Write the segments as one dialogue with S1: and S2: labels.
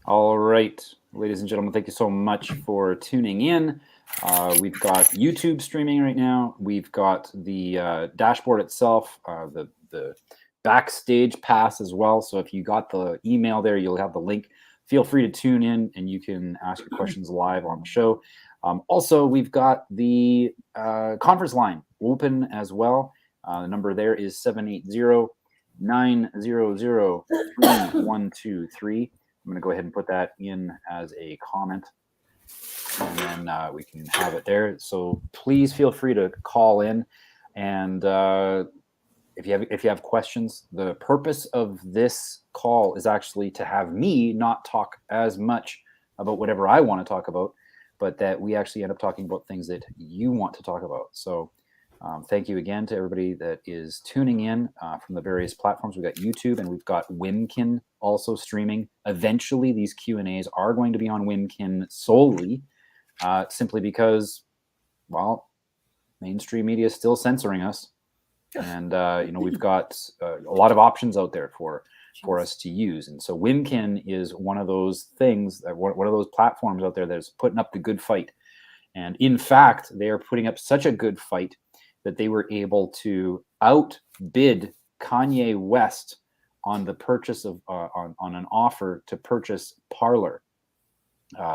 S1: All right, ladies and gentlemen, thank you so much for tuning in. We've got YouTube streaming right now. We've got the dashboard itself, the backstage pass as well. So if you got the email there, you'll have the link. Feel free to tune in and you can ask your questions live on the show. Also, we've got the conference line open as well. The number there is 780-900-3123. I'm going to go ahead and put that in as a comment, and then we can have it there. So please feel free to call in, and if you have questions, the purpose of this call is actually to have me not talk as much about whatever I want to talk about, but that we actually end up talking about things that you want to talk about. So thank you again to everybody that is tuning in from the various platforms. We've got YouTube and we've got Wimkin also streaming. Eventually, these Q&As are going to be on Wimkin solely, simply because, well, mainstream media is still censoring us. And, we've got a lot of options out there for us to use. And so Wimkin is one of those things, one of those platforms out there that's putting up the good fight. And in fact, they are putting up such a good fight that they were able to outbid Kanye West on the purchase of on an offer to purchase Parler.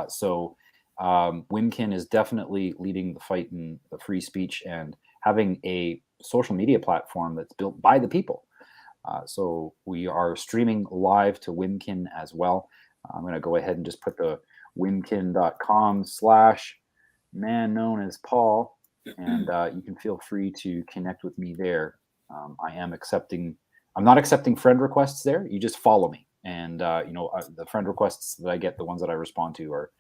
S1: So Wimkin is definitely leading the fight in the free speech and having a social media platform that's built by the people. So we are streaming live to Wimkin as well. I'm going to go ahead and just put the wimkin.com/man known as Paul. And you can feel free to connect with me there. I'm not accepting friend requests there. You just follow me. And, the friend requests that I get, the ones that I respond to are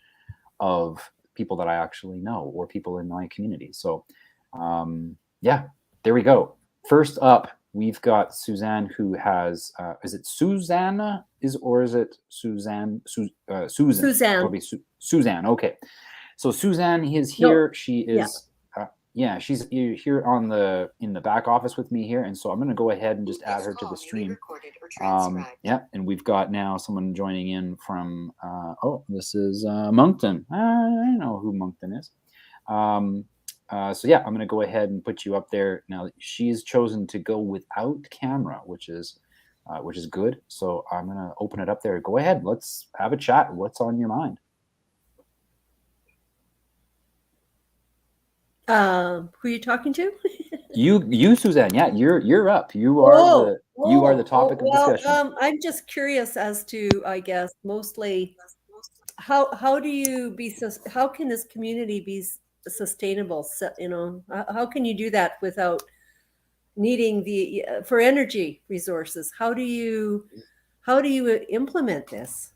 S1: of people that I actually know or people in my community. So, there we go. First up, we've got Suzanne, who has, is it Susanna or is it Suzanne? Susan.
S2: Suzanne.
S1: Suzanne. Okay. So Suzanne is here.
S2: No.
S1: She is... Yeah, she's here in the back office with me here, and so I'm going to go ahead and just add her to the stream. And we've got now someone joining in from this is Moncton. I know who Moncton is. I'm going to go ahead and put you up there now. She's chosen to go without camera, which is good. So I'm going to open it up there. Go ahead, let's have a chat. What's on your mind?
S2: Who are you talking to?
S1: you Suzanne. Yeah, you're up. You are the topic of discussion.
S2: I'm just curious as to, I guess, mostly how can this community be sustainable? How can you do that without needing for energy resources? How do you implement this?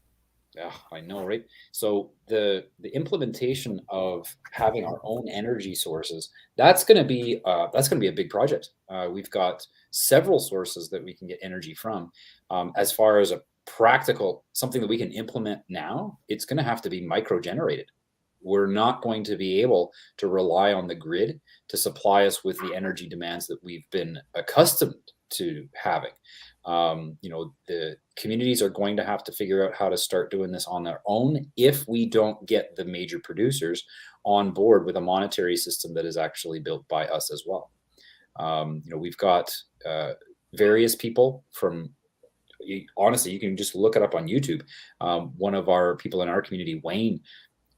S1: Yeah, I know, right? So the implementation of having our own energy sources, that's going to be a big project. We've got several sources that we can get energy from. As far as a practical something that we can implement now, it's going to have to be micro generated. We're not going to be able to rely on the grid to supply us with the energy demands that we've been accustomed to having. The communities are going to have to figure out how to start doing this on their own if we don't get the major producers on board with a monetary system that is actually built by us as well. We've got various people from, honestly, you can just look it up on YouTube. One of our people in our community, Wayne,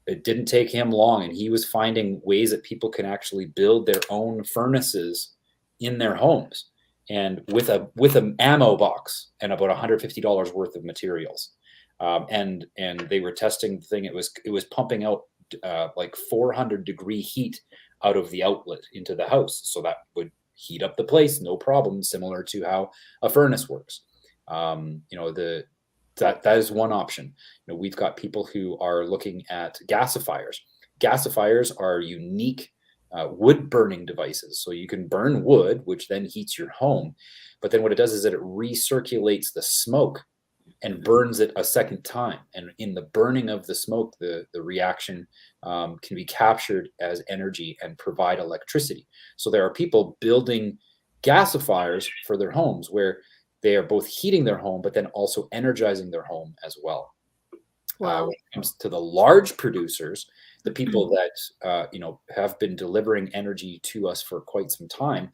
S1: it didn't take him long, and he was finding ways that people can actually build their own furnaces in their homes. And with an ammo box and about $150 worth of materials, and they were testing the thing. It was pumping out like 400-degree heat out of the outlet into the house, so that would heat up the place, no problem. Similar to how a furnace works. That is one option. We've got people who are looking at gasifiers. Gasifiers are unique wood burning devices. So you can burn wood, which then heats your home. But then what it does is that it recirculates the smoke and burns it a second time. And in the burning of the smoke, the reaction can be captured as energy and provide electricity. So there are people building gasifiers for their homes where they are both heating their home, but then also energizing their home as well.
S2: Wow.
S1: When it comes to the large producers, the people that have been delivering energy to us for quite some time,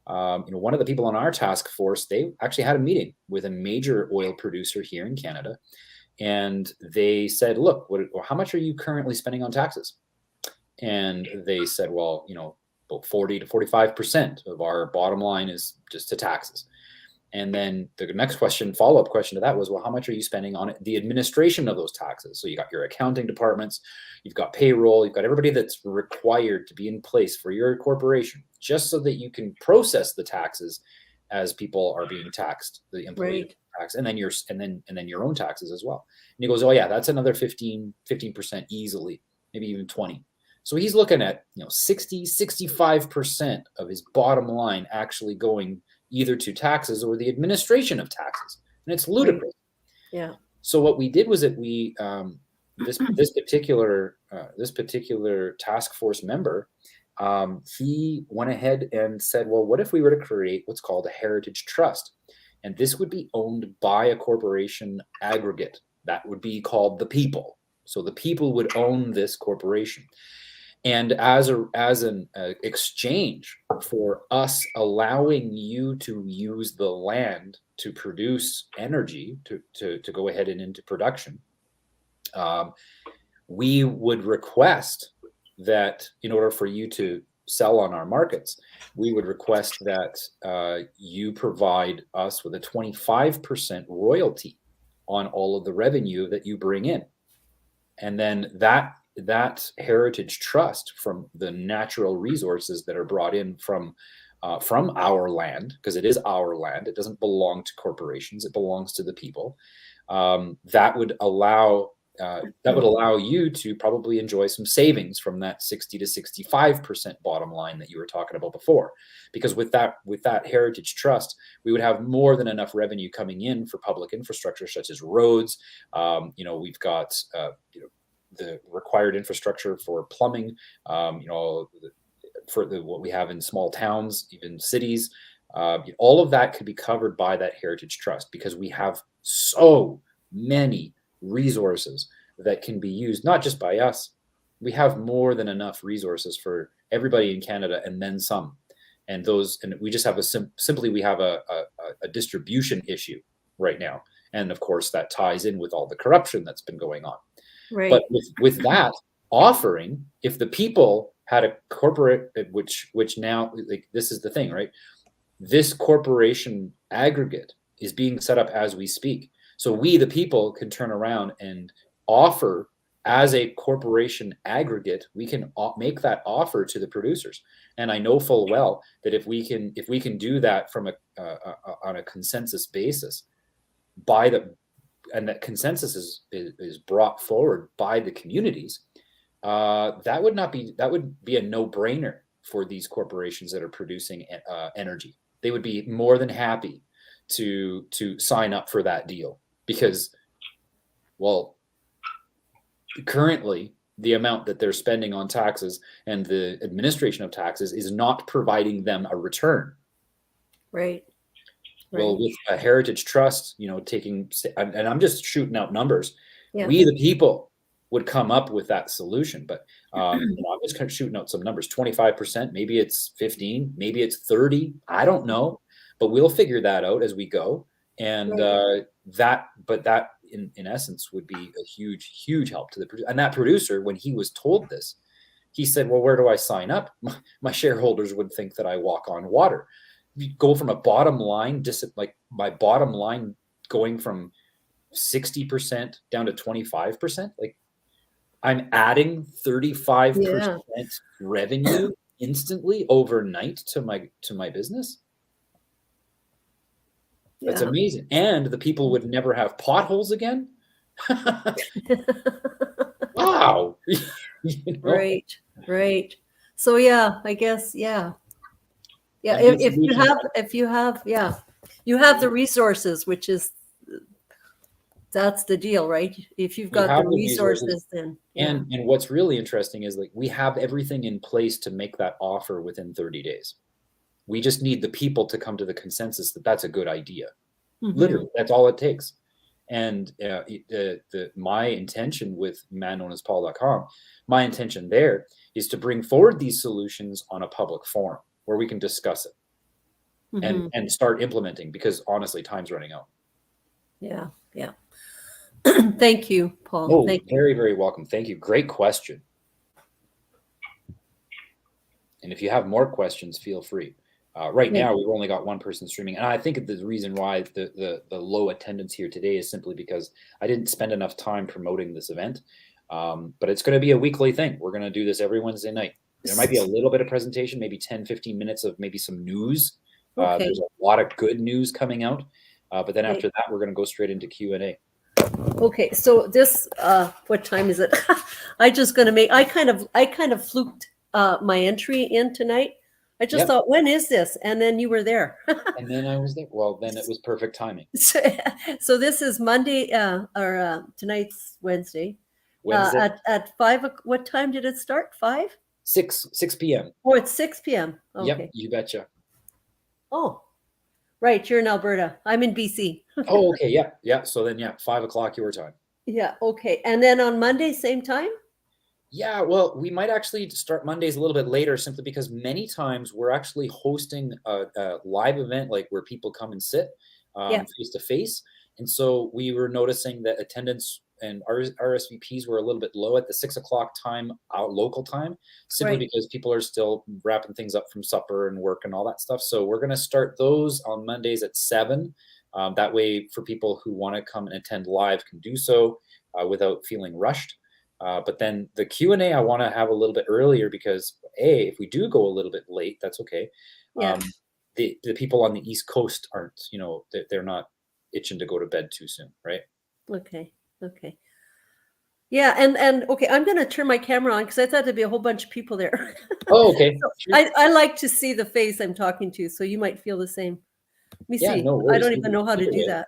S1: one of the people on our task force, they actually had a meeting with a major oil producer here in Canada, and they said, "Look, how much are you currently spending on taxes?" And they said, "Well, about 40 to 45% of our bottom line is just to taxes." And then the next question, follow-up question to that was, well, how much are you spending on the administration of those taxes? So you got your accounting departments, you've got payroll, you've got everybody that's required to be in place for your corporation, just so that you can process the taxes as people are being taxed, the employee
S2: Right.
S1: tax, and then your own taxes as well. And he goes, oh yeah, that's another 15% easily, maybe even 20. So he's looking at 60, 65% of his bottom line actually going either to taxes or the administration of taxes, and it's
S2: Right.
S1: ludicrous.
S2: Yeah.
S1: So what we did was that we this particular task force member, he went ahead and said, well, what if we were to create what's called a heritage trust, and this would be owned by a corporation aggregate that would be called the people. So the people would own this corporation. And as an exchange for us allowing you to use the land to produce energy to go ahead and into production, we would request that in order for you to sell on our markets, we would request that you provide us with a 25% royalty on all of the revenue that you bring in. And then that heritage trust from the natural resources that are brought in from our land, because it is our land, it doesn't belong to corporations, it belongs to the people. That would allow you to probably enjoy some savings from that 60 to 65% bottom line that you were talking about before, because with that heritage trust, we would have more than enough revenue coming in for public infrastructure such as roads. We've got the required infrastructure for plumbing, for what we have in small towns, even cities. All of that could be covered by that heritage trust, because we have so many resources that can be used, not just by us. We have more than enough resources for everybody in Canada and then some. And we just have we have a distribution issue right now. And of course, that ties in with all the corruption that's been going on.
S2: Right.
S1: But with that offering, if the people had a corporate, which now, like, this is the thing, right? This corporation aggregate is being set up as we speak. So we, the people, can turn around and offer as a corporation aggregate. We can make that offer to the producers. And I know full well that if we can do that from on a consensus basis, and that consensus is brought forward by the communities, that would be a no-brainer for these corporations that are producing energy. They would be more than happy to sign up for that deal, because, well, currently the amount that they're spending on taxes and the administration of taxes is not providing them a return.
S2: Right.
S1: Well, with a heritage trust, and I'm just shooting out numbers,
S2: Yeah.
S1: we, the people, would come up with that solution. But I'm just kind of shooting out some numbers: 25%, maybe it's 15, maybe it's 30. I don't know, but we'll figure that out as we go. And that in essence would be a huge, huge help to the producer. And that producer, when he was told this, he said, "Well, where do I sign up? My shareholders would think that I walk on water." You go from a bottom line, like my bottom line going from 60% down to 25%, like I'm adding 35% revenue instantly overnight to my business. That's amazing. And the people would never have potholes again. Wow.
S2: Right. So I guess, if you have the resources, which is, that's the deal, right? If you've got the resources, then
S1: and what's really interesting is, like, we have everything in place to make that offer within 30 days. We just need the people to come to the consensus that that's a good idea. Literally, that's all it takes. And my intention with manknownaspaul.com, my intention there is to bring forward these solutions on a public forum where we can discuss it
S2: Hmm.
S1: and start implementing, because honestly, time's running out.
S2: Yeah, yeah. Thank you, Paul.
S1: Oh,
S2: Thank you.
S1: very, very welcome. Thank you. Great question. And if you have more questions, feel free. Right
S2: Yeah.
S1: now, we've only got one person streaming, and I think the reason why the low attendance here today is simply because I didn't spend enough time promoting this event. But it's going to be a weekly thing. We're going to do this every Wednesday night. There might be a little bit of presentation, maybe 10, 15 minutes of maybe some news.
S2: Okay.
S1: There's a lot of good news coming out. But then
S2: Okay.
S1: after that, we're going to go straight into Q&A.
S2: Okay, so this what time is it? I kind of fluked my entry in tonight. I just
S1: Yep.
S2: thought, when is this? And then you were there.
S1: And then I was there. Well, then it was perfect timing.
S2: So this is Monday, or tonight's Wednesday.
S1: Wednesday,
S2: At 5. What time did it start? 5?
S1: 6 p.m.
S2: Oh, it's 6 p.m. Okay.
S1: Yep, you betcha.
S2: Oh, right. You're in Alberta. I'm in BC.
S1: Oh, okay. Yeah. Yeah. So then, yeah, 5 o'clock your time.
S2: Yeah. Okay. And then on Monday, same time?
S1: Yeah. Well, we might actually start Mondays a little bit later simply because many times we're actually hosting a live event, like where people come and sit
S2: Yeah.
S1: face to face. And so we were noticing that attendance and RSVPs were a little bit low at the 6 o'clock time, out local time, simply
S2: Right.
S1: because people are still wrapping things up from supper and work and all that stuff. So we're going to start those on Mondays at 7. That way, for people who want to come and attend live can do so without feeling rushed. But then the Q&A I want to have a little bit earlier because, if we do go a little bit late, that's okay.
S2: Yeah.
S1: The people on the East Coast aren't, they're not itching to go to bed too soon, right?
S2: Okay. Okay. Yeah, and okay, I'm going to turn my camera on because I thought there'd be a whole bunch of people there.
S1: Oh, okay.
S2: So
S1: Sure.
S2: I like to see the face I'm talking to, so you might feel the same. Let me
S1: Yeah,
S2: see.
S1: no
S2: I
S1: worries.
S2: don't even know how to do that.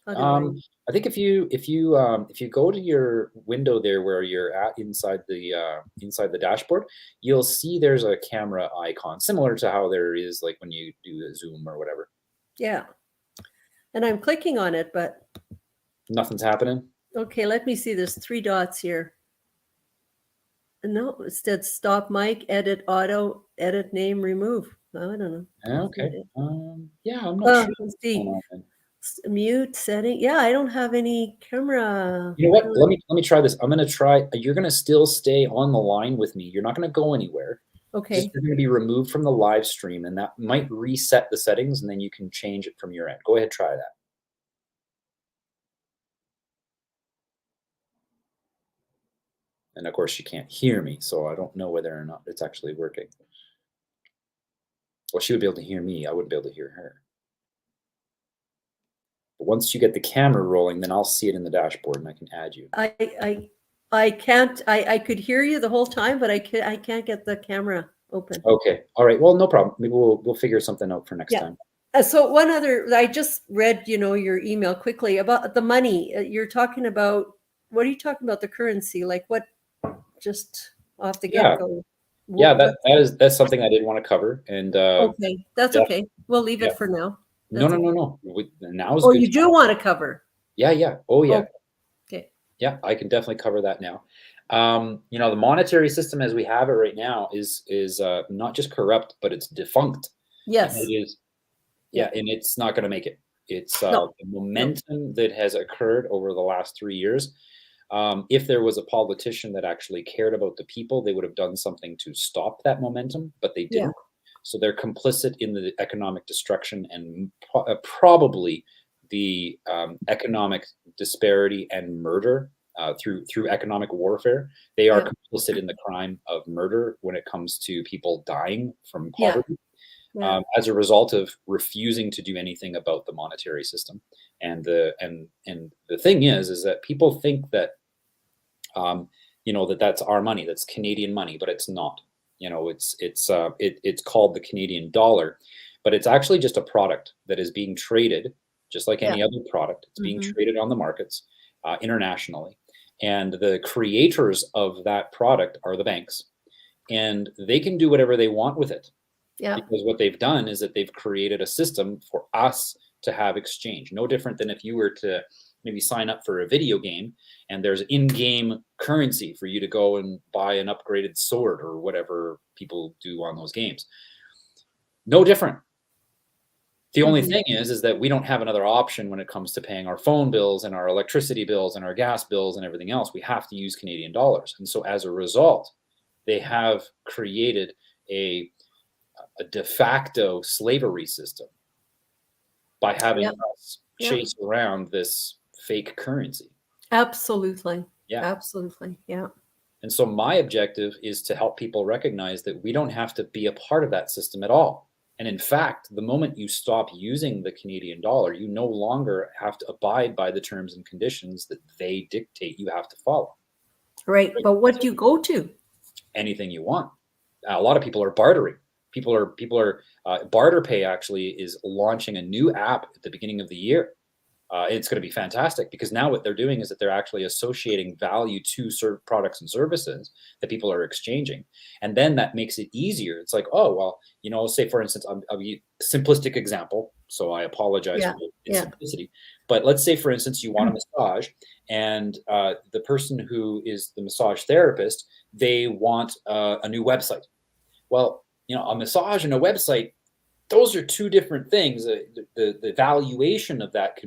S2: How do I?
S1: I think if you go to your window there where you're at inside the dashboard, you'll see there's a camera icon similar to how there is like when you do a Zoom or whatever.
S2: Yeah. And I'm clicking on it, but
S1: Nothing's happening.
S2: okay, let me see. There's 3 dots here. No, it said stop mic, edit auto, edit name, remove. I don't know.
S1: Okay. Yeah, I'm not sure
S2: Let's
S1: what's
S2: see.
S1: going on then.
S2: Mute setting. Yeah, I don't have any camera.
S1: You know what? Let me try this. I'm gonna try. You're gonna still stay on the line with me. You're not gonna go anywhere. Just
S2: Okay.
S1: you're gonna be removed from the live stream, and that might reset the settings, and then you can change it from your end. Go ahead, try that. And of course, she can't hear me, so I don't know whether or not it's actually working. Well, she would be able to hear me. I wouldn't be able to hear her. But once you get the camera rolling, then I'll see it in the dashboard, and I can add you.
S2: I can't. I could hear you the whole time, but I can't get the camera open.
S1: Okay. All right. Well, no problem. Maybe we'll figure something out for next time.
S2: So one other, I just read, your email quickly about the money. You're talking about, what are you talking about? The currency, like what? Just off the get-go.
S1: Yeah, that's something I did want to cover, and
S2: okay, that's okay. We'll leave it for now.
S1: No. Now's
S2: Oh,
S1: good
S2: you do want to cover?
S1: Yeah. Oh, yeah.
S2: Okay.
S1: Yeah, I can definitely cover that now. The monetary system as we have it right now is not just corrupt, but it's defunct.
S2: Yes.
S1: And it is. Yeah, and it's not going to make it. It's
S2: No.
S1: the momentum that has occurred over the last 3 years. If there was a politician that actually cared about the people, they would have done something to stop that momentum, but they didn't. So they're complicit in the economic destruction and probably the economic disparity and murder through economic warfare. They are complicit in the crime of murder when it comes to people dying from poverty. As a result of refusing to do anything about the monetary system. And the thing is that people think that that's our money, that's Canadian money, but it's not. It's called the Canadian dollar, but it's actually just a product that is being traded just like any other product. It's being traded on the markets internationally, and the creators of that product are the banks, and they can do whatever they want with it. Yeah. Because what they've done is that they've created a system for us to have exchange. No different than if you were to maybe sign up for a video game, and there's in-game currency for you to go and buy an upgraded sword or whatever people do on those games. No different. The only thing is that we don't have another option when it comes to paying our phone bills and our electricity bills and our gas bills and everything else. We have to use Canadian dollars. And so as a result, they have created a de facto slavery system by having us chase around this fake currency.
S2: Absolutely.
S1: Yeah.
S2: Absolutely. Yeah.
S1: And so my objective is to help people recognize that we don't have to be a part of that system at all. And in fact, the moment you stop using the Canadian dollar, you no longer have to abide by the terms and conditions that they dictate you have to follow.
S2: Right. But what do you go to?
S1: Anything you want. A lot of people are bartering. People are Barter Pay actually is launching a new app at the beginning of the year. It's going to be fantastic because now what they're doing is that they're actually associating value to products and services that people are exchanging. And then that makes it easier. It's like, oh, well, say for instance, I'll be a simplistic example. So I apologize for the simplicity. But let's say, for instance, you want a massage and the person who is the massage therapist, they want a new website. Well, a massage and a website, those are two different things. The valuation of that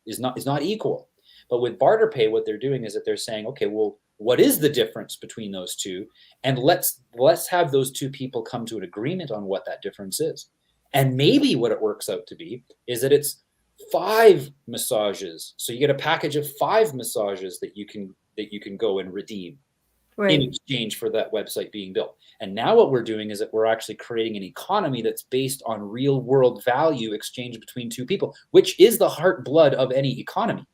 S1: is not equal. But with Barter Pay, what they're doing is that they're saying, okay, well, what is the difference between those two? And let's have those two people come to an agreement on what that difference is. And maybe what it works out to be is that it's 5 massages. So you get a package of 5 massages that you can go and redeem. Right. In exchange for that website being built. And now what we're doing is that we're actually creating an economy that's based on real world value exchange between two people, which is the heart blood of any economy.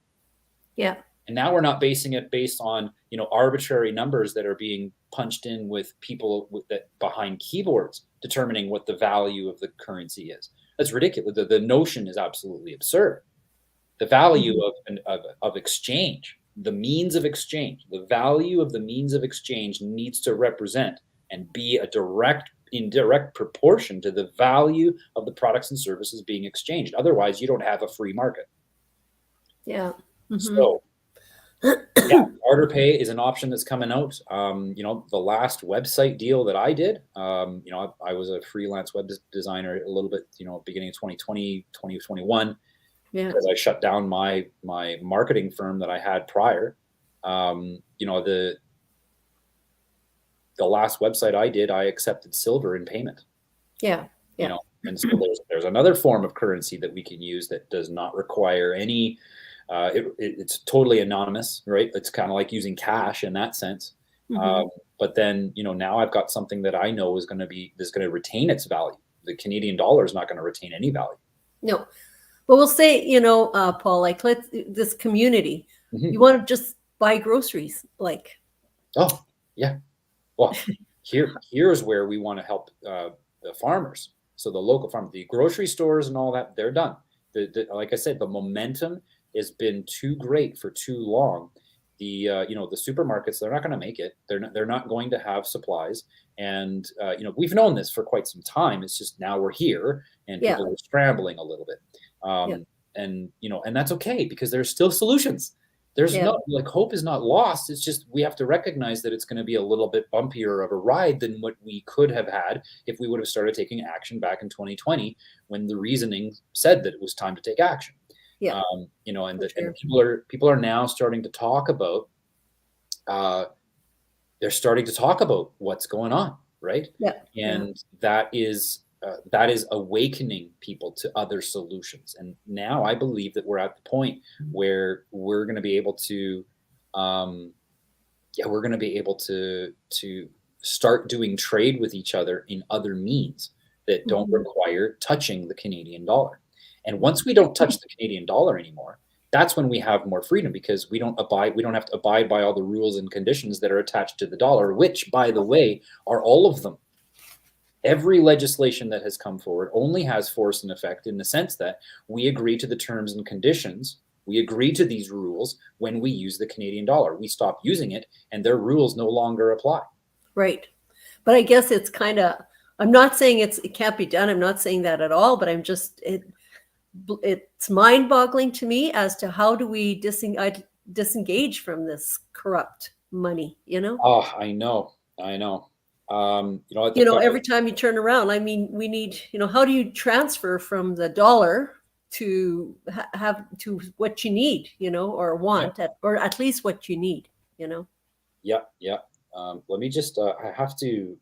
S2: Yeah.
S1: And now we're not basing it based on, arbitrary numbers that are being punched in with people that behind keyboards determining what the value of the currency is. That's ridiculous. The notion is absolutely absurd. The value of exchange, the means of exchange, the value of the means of exchange needs to represent and be a indirect proportion to the value of the products and services being exchanged. Otherwise, you don't have a free market.
S2: Yeah.
S1: So, Barter Pay is an option that's coming out. The last website deal that I did, I was a freelance web designer a little bit, beginning of 2020, 2021. Yeah. Because I shut down my marketing firm that I had prior. The last website I did, I accepted silver in payment.
S2: Yeah.
S1: And so there's another form of currency that we can use that does not require any. It's totally anonymous, right? It's kind of like using cash in that sense. But then now I've got something that I know is going to retain its value. The Canadian dollar is not going to retain any value.
S2: No. But we'll say, Paul, like this community, you want to just buy groceries, like.
S1: Oh, yeah. Well, here's where we want to help the farmers. So the local farm, the grocery stores and all that, they're done. Like I said, the momentum has been too great for too long. The supermarkets, they're not going to make it. They're not going to have supplies. And, we've known this for quite some time. It's just now we're here and people are scrambling a little bit. And that's okay because there's still solutions. There's hope is not lost. It's just, we have to recognize that it's going to be a little bit bumpier of a ride than what we could have had if we would have started taking action back in 2020 when the reasoning said that it was time to take action.
S2: Yeah.
S1: And people are now starting to talk about, they're starting to talk about what's going on. Right.
S2: Yeah.
S1: And that is awakening people to other solutions. And now I believe that we're at the point where we're going to be able to, to start doing trade with each other in other means that don't require touching the Canadian dollar. And once we don't touch the Canadian dollar anymore, that's when we have more freedom because we don't have to abide by all the rules and conditions that are attached to the dollar, which, by the way, are all of them. Every legislation that has come forward only has force and effect in the sense that we agree to the terms and conditions. We agree to these rules when we use the Canadian dollar. We stop using it and their rules no longer apply.
S2: Right. But I guess it's kind of, I'm not saying it can't be done. I'm not saying that at all, but I'm just, it's mind-boggling to me as to how do we disengage from this corrupt money, you know?
S1: Oh, I know. I know. You know what the
S2: Every time you turn around, I mean, we need, how do you transfer from the dollar to have to what you need, or
S1: yeah,
S2: want, or at least what you need,
S1: yeah, yeah. Let me just I have to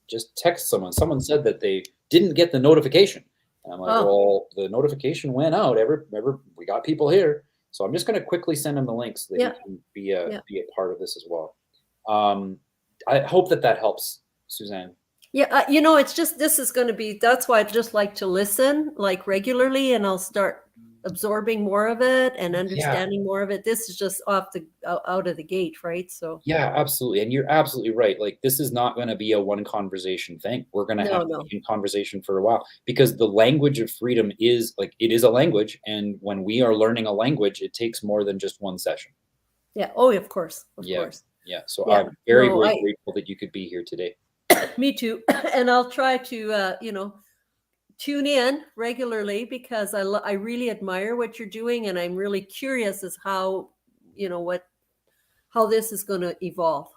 S1: just text someone. Someone said that they didn't get the notification. And I'm like,
S2: Oh,
S1: well, the notification went out. We got people here. So I'm just going to quickly send them the link so that he
S2: yeah,
S1: can be a
S2: yeah.
S1: part of this as well. Um, I hope that that helps, Suzanne.
S2: Yeah, it's just this is going to be. That's why I just like to listen like regularly, and I'll start absorbing more of it and
S1: Yeah,
S2: understanding more of it. This is just out of the gate, right? So
S1: yeah, absolutely. And you're absolutely right. Like, this is not going to be a one conversation thing. We're going to have
S2: no,
S1: to
S2: no,
S1: be in conversation for a while because the language of freedom is like, it is a language. And when we are learning a language, it takes more than just one session.
S2: yeah. Oh, of course, of
S1: Yeah.
S2: course.
S1: Yeah. So
S2: Yeah,
S1: I'm very,
S2: no,
S1: very
S2: I
S1: grateful that you could be here today.
S2: me too, and I'll try to tune in regularly because I really admire what you're doing, and I'm really curious as how what how this is going to evolve.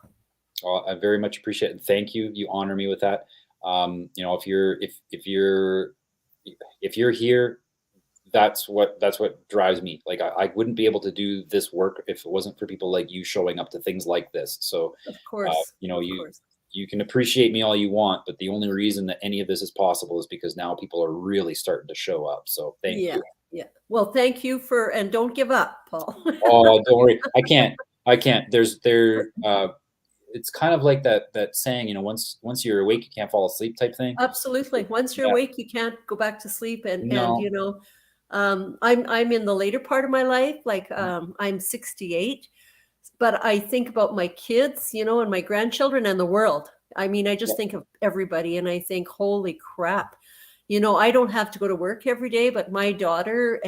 S1: I very much appreciate it. And thank you. You honor me with that. You know, if you're here, that's what drives me. Like, I wouldn't be able to do this work if it wasn't for people like you showing up to things like this. So,
S2: Of course,
S1: you know,
S2: of course.
S1: you can appreciate me all you want, but the only reason that any of this is possible is because now people are really starting to show up. So thank
S2: Yeah,
S1: you.
S2: yeah. Well, thank you and don't give up, Paul.
S1: Oh, don't worry. I can't. It's kind of like that saying, you know, once you're awake, you can't fall asleep type thing.
S2: Absolutely. Once you're
S1: Yeah.
S2: awake, you can't go back to sleep. And
S1: No.
S2: I'm in the later part of my life. Like I'm 68, but I think about my kids, and my grandchildren and the world. I mean, I
S1: Yeah.
S2: just think of everybody, and I think, holy crap. I don't have to go to work every day, but my daughters,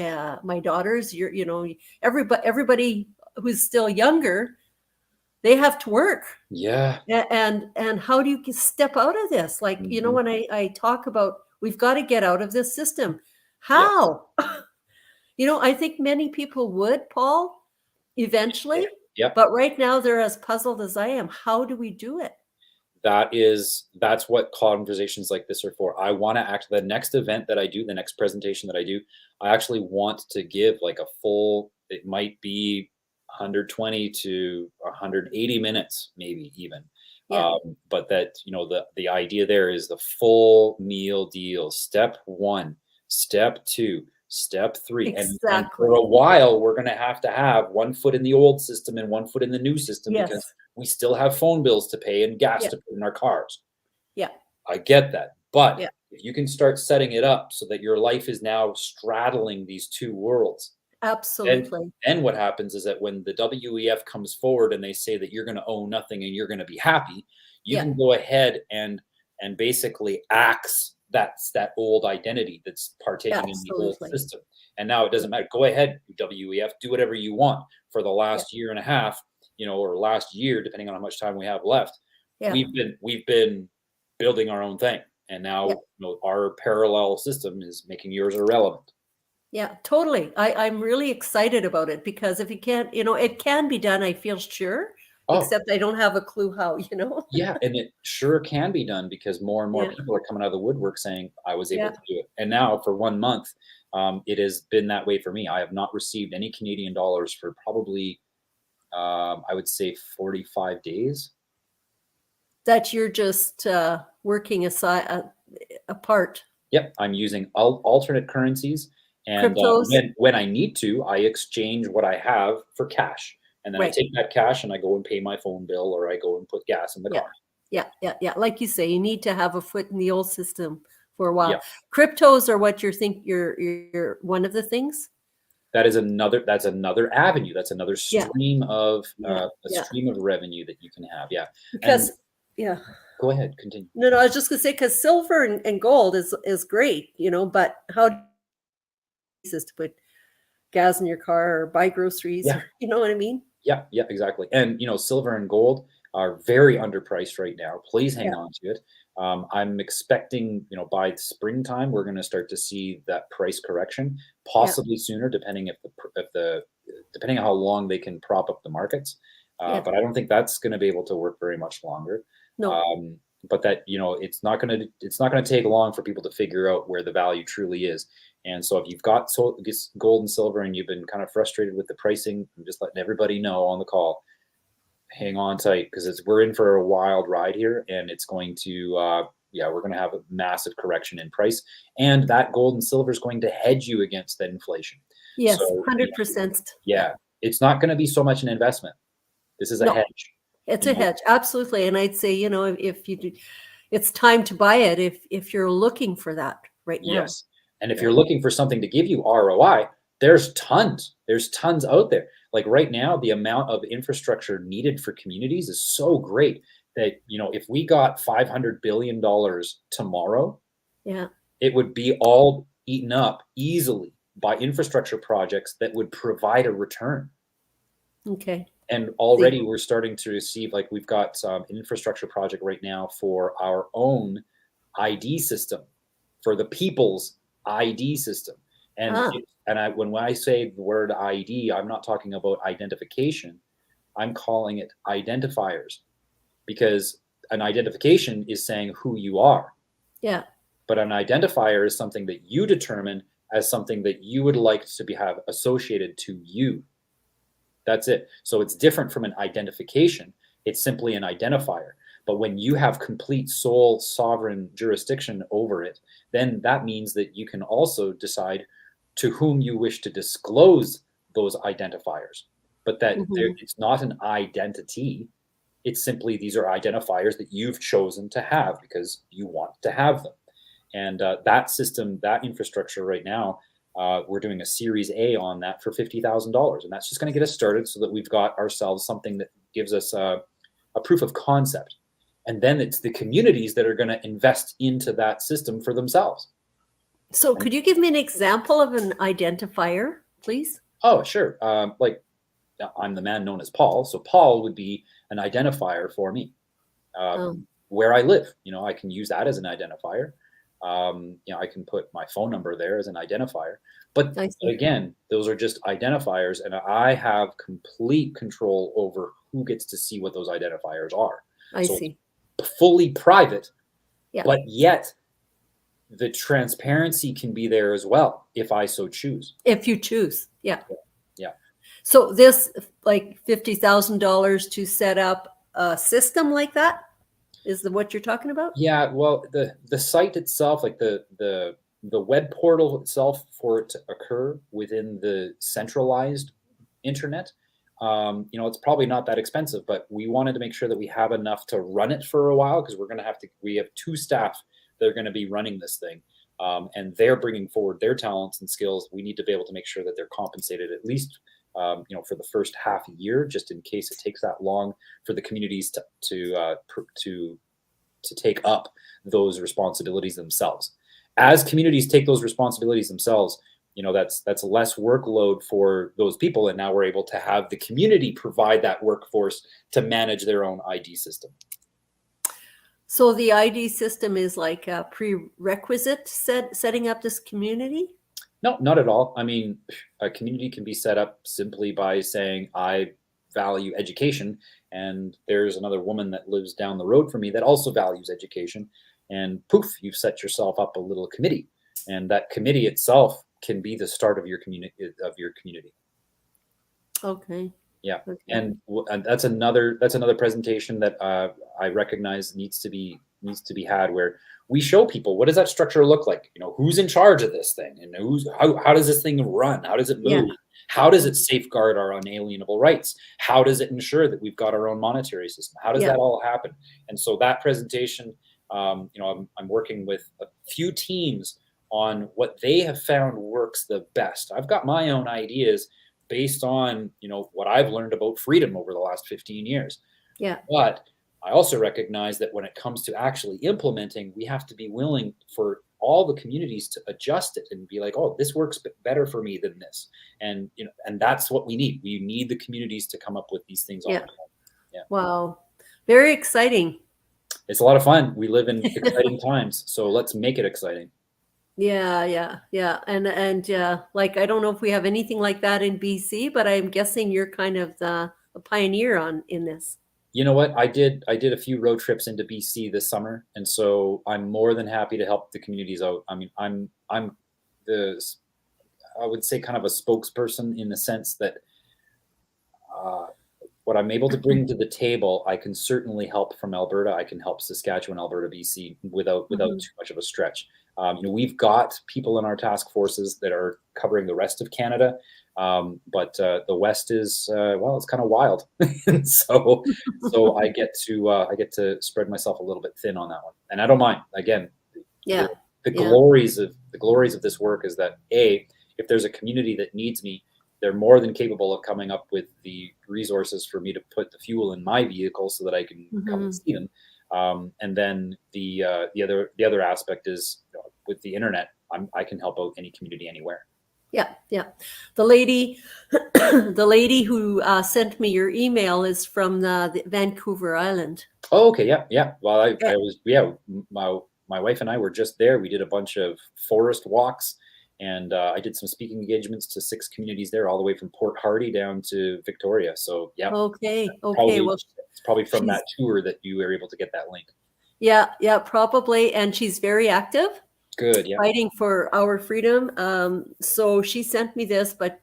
S2: everybody who's still younger, they have to work.
S1: Yeah.
S2: And how do you step out of this? Like,
S1: Mhm.
S2: when I talk about we've got to get out of this system.
S1: Yeah.
S2: How? I think many people would, Paul,
S1: Yeah.
S2: eventually,
S1: Yeah.
S2: but right now they're as puzzled as I am. How do we do it?
S1: That's what conversations like this are for. I want to act the next event that I do, the next presentation that I do, I actually want to give like a full, it might be 120 to 180 minutes, maybe even.
S2: Yeah,
S1: But that, you know, the idea there is the full meal deal. Step one, step two, step three. And for a
S2: exactly.
S1: while, we're gonna have to have one foot in the old system and one foot in the new system because
S2: Yes.
S1: we still have phone bills to pay and gas
S2: Yeah.
S1: to put in our cars.
S2: Yeah.
S1: I get that. But
S2: Yeah.
S1: if you can start setting it up so that your life is now straddling these two worlds, then
S2: Absolutely.
S1: then what happens is that when the WEF comes forward and they say that you're going to owe nothing and you're going to be happy, you
S2: Yeah.
S1: can go ahead and basically axe that old identity that's partaking in the old
S2: Absolutely.
S1: system. And now it doesn't matter. Go ahead, WEF, do whatever you want. For the
S2: Yeah.
S1: last year and a half, you know, or last year, depending on how much time we have left,
S2: Yeah.
S1: we've been building our own thing. And now,
S2: Yeah.
S1: you know, our parallel system is making yours irrelevant.
S2: Yeah, totally. I'm really excited about it because if you can't, it can be done, I feel sure,
S1: Oh,
S2: except I don't have a clue how.
S1: yeah, and it sure can be done because more and more
S2: Yeah.
S1: people are coming out of the woodwork saying, "I was able
S2: Yeah.
S1: to do it." And now for 1 month, it has been that way for me. I have not received any Canadian dollars for probably, I would say 45 days.
S2: That you're just working aside apart.
S1: Yep, I'm using alternate currencies, and,
S2: Cryptos,
S1: when I need to, I exchange what I have for cash, and then I
S2: right.
S1: take that cash and I go and pay my phone bill, or I go and put gas in the
S2: Yeah.
S1: car.
S2: Yeah. Yeah. Yeah. Like you say, you need to have a foot in the old system for a
S1: Yeah.
S2: while. Cryptos are what you're one of the things.
S1: That's another avenue. That's another
S2: Yeah.
S1: stream of,
S2: Yeah.
S1: a
S2: Yeah.
S1: stream of revenue that you can have, yeah, and
S2: Because, yeah.
S1: go ahead, continue.
S2: No, no, I was just gonna say because silver and gold is great, but how is to put gas in your car or buy groceries,
S1: Yeah,
S2: or you know what I mean?
S1: yeah, yeah, exactly, and, you know, silver and gold are very underpriced right now. Please hang
S2: Yeah.
S1: on to it. I'm expecting, by springtime, we're going to start to see that price correction,
S2: Yeah.
S1: possibly sooner, depending on how long they can prop up the markets.
S2: Yeah.
S1: But I don't think that's going to be able to work very much longer.
S2: No.
S1: Um, but that, it's not going to take long for people to figure out where the value truly is. And so if you've got this gold and silver and you've been kind of frustrated with the pricing, I'm just letting everybody know on the call, hang on tight, because we're in for a wild ride here, and it's going to we're going to have a massive correction in price, and that gold and silver is going to hedge you against that inflation.
S2: Yes,
S1: So
S2: 100%. Yeah.
S1: yeah, it's not going to be so much an investment. This is a
S2: No,
S1: hedge.
S2: it's
S1: You
S2: a
S1: know,
S2: hedge. Absolutely. And I'd say, if you do, it's time to buy it if you're looking for that right now.
S1: yes. And if
S2: Yeah.
S1: you're looking for something to give you ROI, there's tons. There's tons out there. Like right now, the amount of infrastructure needed for communities is so great that, if we got $500 billion tomorrow,
S2: Yeah.
S1: it would be all eaten up easily by infrastructure projects that would provide a return.
S2: Okay.
S1: And
S2: See.
S1: already we're starting to receive, like, we've got an infrastructure project right now for our own ID system, for the people's ID system. And
S2: Ah,
S1: when I say the word ID, I'm not talking about identification. I'm calling it identifiers, because an identification is saying who you are,
S2: yeah.
S1: but an identifier is something that you determine as something that you would like to have associated to you. That's it. So it's different from an identification. It's simply an identifier. But when you have complete sole sovereign jurisdiction over it, then that means that you can also decide to whom you wish to disclose those identifiers. But
S2: Hmm.
S1: it's not an identity. It's simply, these are identifiers that you've chosen to have because you want to have them. And that system, that infrastructure right now, we're doing a Series A on that for $50,000, and that's just going to get us started so that we've got ourselves something that gives us a proof of concept. And then it's the communities that are going to invest into that system for themselves.
S2: So
S1: And
S2: could you give me an example of an identifier, please?
S1: oh, sure, like, I'm the man known as Paul, so Paul would be an identifier for me.
S2: Um,
S1: Where I live, I can use that as an identifier. I can put my phone number there as an identifier. But
S2: I see.
S1: again, those are just identifiers, and I have complete control over who gets to see what those identifiers are.
S2: I
S1: So
S2: see.
S1: it's fully private,
S2: Yeah.
S1: but yet the transparency can be there as well if I so choose.
S2: If you choose. Yeah.
S1: Yeah.
S2: So this like $50,000 to set up a system like that is what you're talking about?
S1: Yeah, well, the site itself, like the web portal itself, for it to occur within the centralized internet, it's probably not that expensive, but we wanted to make sure that we have enough to run it for a while, because we have two staff that are going to be running this thing, and they're bringing forward their talents and skills. We need to be able to make sure that they're compensated at least, for the first half a year, just in case it takes that long for the communities to take up those responsibilities themselves. As communities take those responsibilities themselves, that's less workload for those people, and now we're able to have the community provide that workforce to manage their own ID system.
S2: So the ID system is like a prerequisite setting up this community?
S1: No, not at all. I mean, a community can be set up simply by saying, I value education, and there's another woman that lives down the road from me that also values education, and poof, you've set yourself up a little committee, and that committee itself can be the start of your community.
S2: Okay.
S1: Yeah,
S2: Okay.
S1: and that's another presentation that I recognize needs to be had, where we show people, what does that structure look like? Who's in charge of this thing, and how does this thing run? How does it
S2: Yeah.
S1: move? How does it safeguard our unalienable rights? How does it ensure that we've got our own monetary system? How does
S2: Yeah.
S1: that all happen? And so that presentation, I'm working with a few teams on what they have found works the best. I've got my own ideas based on what I've learned about freedom over the last 15 years.
S2: Yeah.
S1: But I also recognize that when it comes to actually implementing, we have to be willing for all the communities to adjust it and be like, oh, this works better for me than this. And that's what we need. We need the communities to come up with these things on
S2: Yeah.
S1: their own. Yeah.
S2: Wow. Very exciting.
S1: It's a lot of fun. We live in exciting times, so let's make it exciting.
S2: Yeah, yeah, yeah. And like I don't know if we have anything like that in BC, but I'm guessing you're kind of the a pioneer on in this.
S1: You know what? I did a few road trips into BC this summer, and so I'm more than happy to help the communities out. I mean, I'm the I would say kind of a spokesperson in the sense that uh, what I'm able to bring to the table, I can certainly help from Alberta. I can help Saskatchewan, Alberta, BC without
S2: Mhm.
S1: too much of a stretch. We've got people in our task forces that are covering the rest of Canada, but the West is well, it's kind of wild, and so I get to spread myself a little bit thin on that one, and I don't mind. Again, the
S2: Yeah,
S1: the
S2: yeah.
S1: glories of this work is that if there's a community that needs me, they're more than capable of coming up with the resources for me to put the fuel in my vehicle so that I can come and
S2: Mhm.
S1: see them. And then the other aspect is, with the internet, I can help out any community anywhere.
S2: Yeah, yeah. The lady, the lady who sent me your email is from the Vancouver Island.
S1: Oh, okay, yeah, yeah. Well,
S2: Yeah.
S1: I was, yeah. My wife and I were just there. We did a bunch of forest walks, and I did some speaking engagements to 6 communities there, all the way from Port Hardy down to Victoria. So, yeah,
S2: Okay, okay.
S1: probably
S2: Well,
S1: it's probably from
S2: she's
S1: that tour that you were able to get that link.
S2: yeah, yeah, probably, and she's very active,
S1: Good, yeah.
S2: fighting for our freedom. So she sent me this, but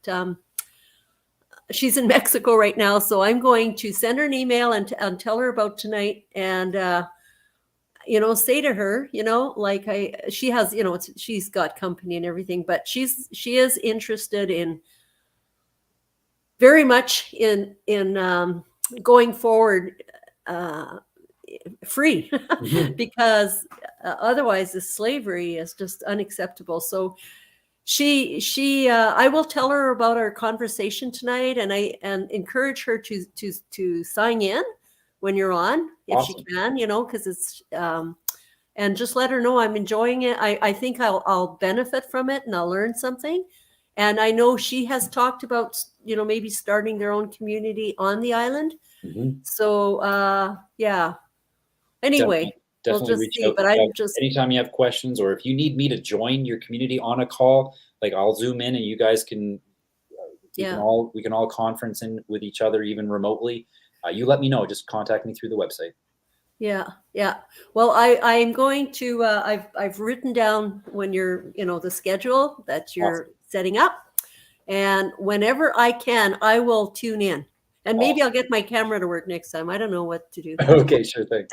S2: she's in Mexico right now, so I'm going to send her an email and tell her about tonight, and say to her, like she has, she's got company and everything, but she is interested in very much in going forward uh, free
S1: Mhm.
S2: because otherwise the slavery is just unacceptable. So she I will tell her about our conversation tonight, and encourage her to sign in when you're on if she
S1: Awesome.
S2: can, because it's and just let her know I'm enjoying it. I think I'll benefit from it and I'll learn something. And I know she has talked about, maybe starting their own community on the island.
S1: Mhm.
S2: So, yeah. Anyway,
S1: Definitely,
S2: we'll
S1: definitely
S2: just
S1: reach
S2: see.
S1: out.
S2: But
S1: Yeah,
S2: I'm just,
S1: anytime you have questions, or if you need me to join your community on a call, like I'll zoom in and you guys can,
S2: yeah,
S1: we can all conference in with each other, even remotely. You let me know. Just contact me through the website.
S2: yeah, yeah. Well, I'm going to, I've written down when you're, the schedule that you're
S1: Awesome.
S2: setting up. And whenever I can, I will tune in. And maybe I'll
S1: Awesome.
S2: get my camera to work next time. I don't know what to do.
S1: Okay, sure thing.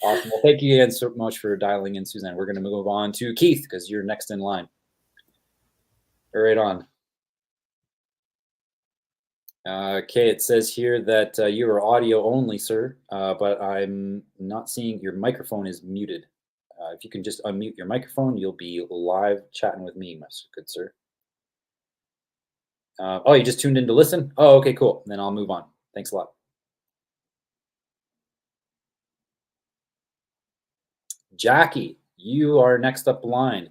S1: Awesome. Well, thank you again so much for dialing in, Suzanne. We're going to move on to Keith because you're next in line. Right on. Okay, it says here that you are audio only, sir, but I'm not seeing your microphone is muted. If you can just unmute your microphone, you'll be live chatting with me, my good sir. Oh, you just tuned in to listen? Oh, okay, cool. Then I'll move on. Thanks a lot. Jackie, you are next up the line.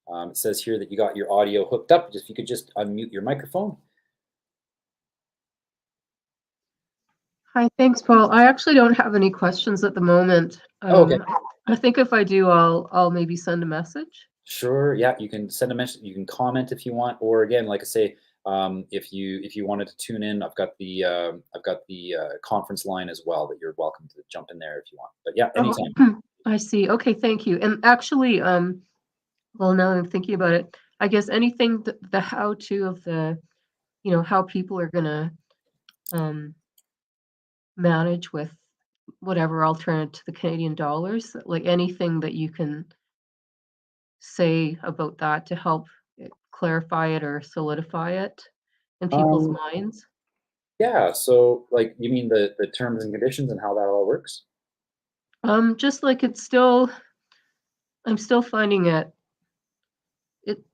S1: It says here that you got your audio hooked up. If you could just unmute your microphone.
S3: Hi, thanks, Paul. I actually don't have any questions at the moment.
S1: Oh, okay.
S3: I think if I do, I'll maybe send a message.
S1: Sure. Yeah, you can send a message. You can comment if you want, or again, like I say, if you wanted to tune in, I've got the conference line as well that you're welcome to jump in there if you want. But yeah,
S3: Oh,
S1: anytime.
S3: I see. Okay, thank you. And actually, well, now I'm thinking about it, I guess anything the how-to of how people are gonna um, manage with whatever alternative to the Canadian dollars, like anything that you can say about that to help clarify it or solidify it in people's
S1: Um,
S3: minds.
S1: yeah. So, like, you mean the terms and conditions and how that all works?
S3: Just like I'm still finding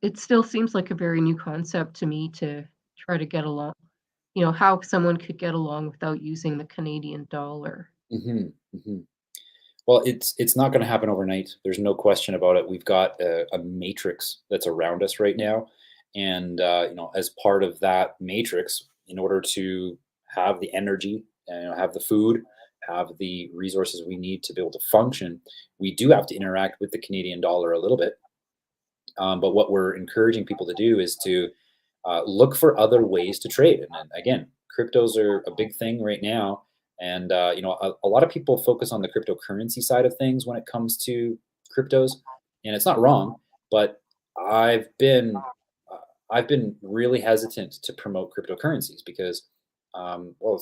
S3: it still seems like a very new concept to me to try to get along, how someone could get along without using the Canadian dollar.
S1: Hmm. Hmm. Well, it's not going to happen overnight. There's no question about it. We've got a matrix that's around us right now, and as part of that matrix, in order to have the energy and have the food have the resources we need to be able to function, we do have to interact with the Canadian dollar a little bit. But what we're encouraging people to do is to look for other ways to trade. And then again, cryptos are a big thing right now. And a lot of people focus on the cryptocurrency side of things when it comes to cryptos, and it's not wrong. But I've been uh, I've been really hesitant to promote cryptocurrencies because, well,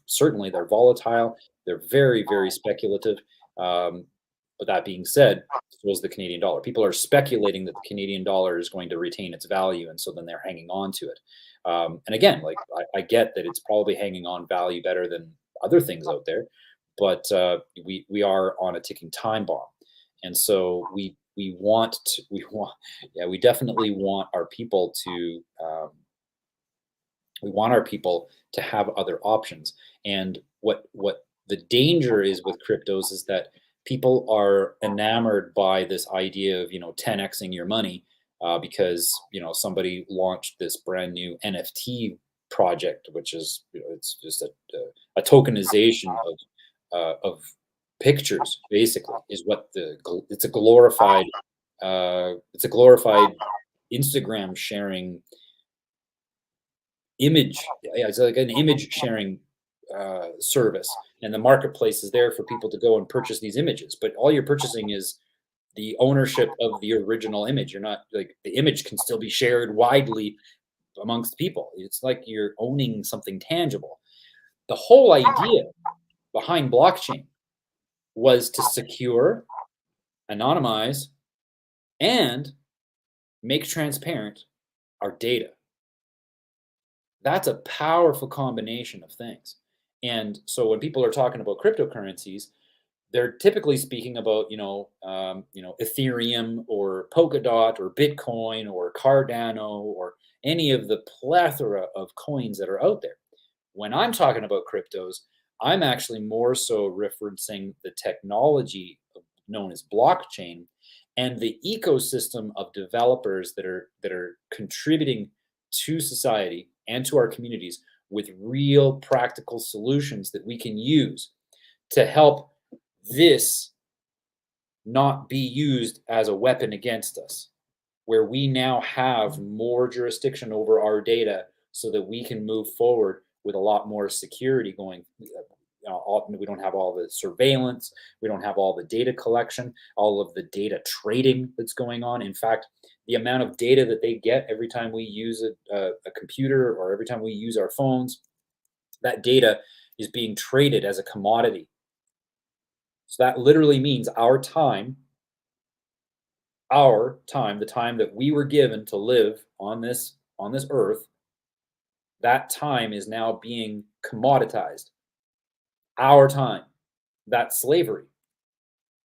S1: certainly they're volatile. They're very, very speculative. Um, but that being said, so is the Canadian dollar. People are speculating that the Canadian dollar is going to retain its value, and so then they're hanging on to it. And again, like I get that it's probably hanging on value better than other things out there, but we are on a ticking time bomb, and so we want yeah, we definitely want our people to have other options. And what the danger is with cryptos is that people are enamored by this idea of 10xing your money, because somebody launched this brand new NFT project, which is it's just a tokenization of pictures. Basically, is what it's a glorified Instagram sharing image. Yeah, it's like an image sharing service, and the marketplace is there for people to go and purchase these images. But all you're purchasing is the ownership of the original image. You're not like the image can still be shared widely amongst people. It's like you're owning something tangible. The whole idea behind blockchain was to secure, anonymize, and make transparent our data. That's a powerful combination of things. And so when people are talking about cryptocurrencies, they're typically speaking about Ethereum or Polkadot or Bitcoin or Cardano or any of the plethora of coins that are out there. When I'm talking about cryptos, I'm actually more so referencing the technology known as blockchain and the ecosystem of developers that are contributing to society and to our communities with real practical solutions that we can use to help this not be used as a weapon against us, where we now have more jurisdiction over our data so that we can move forward with a lot more security going. We don't have all the surveillance, we don't have all the data collection, all of the data trading that's going on. In fact, the amount of data that they get every time we use a computer or every time we use our phones, that data is being traded as a commodity. So that literally means the time that we were given to live on this earth, that time is now being commoditized. Our time, that's slavery.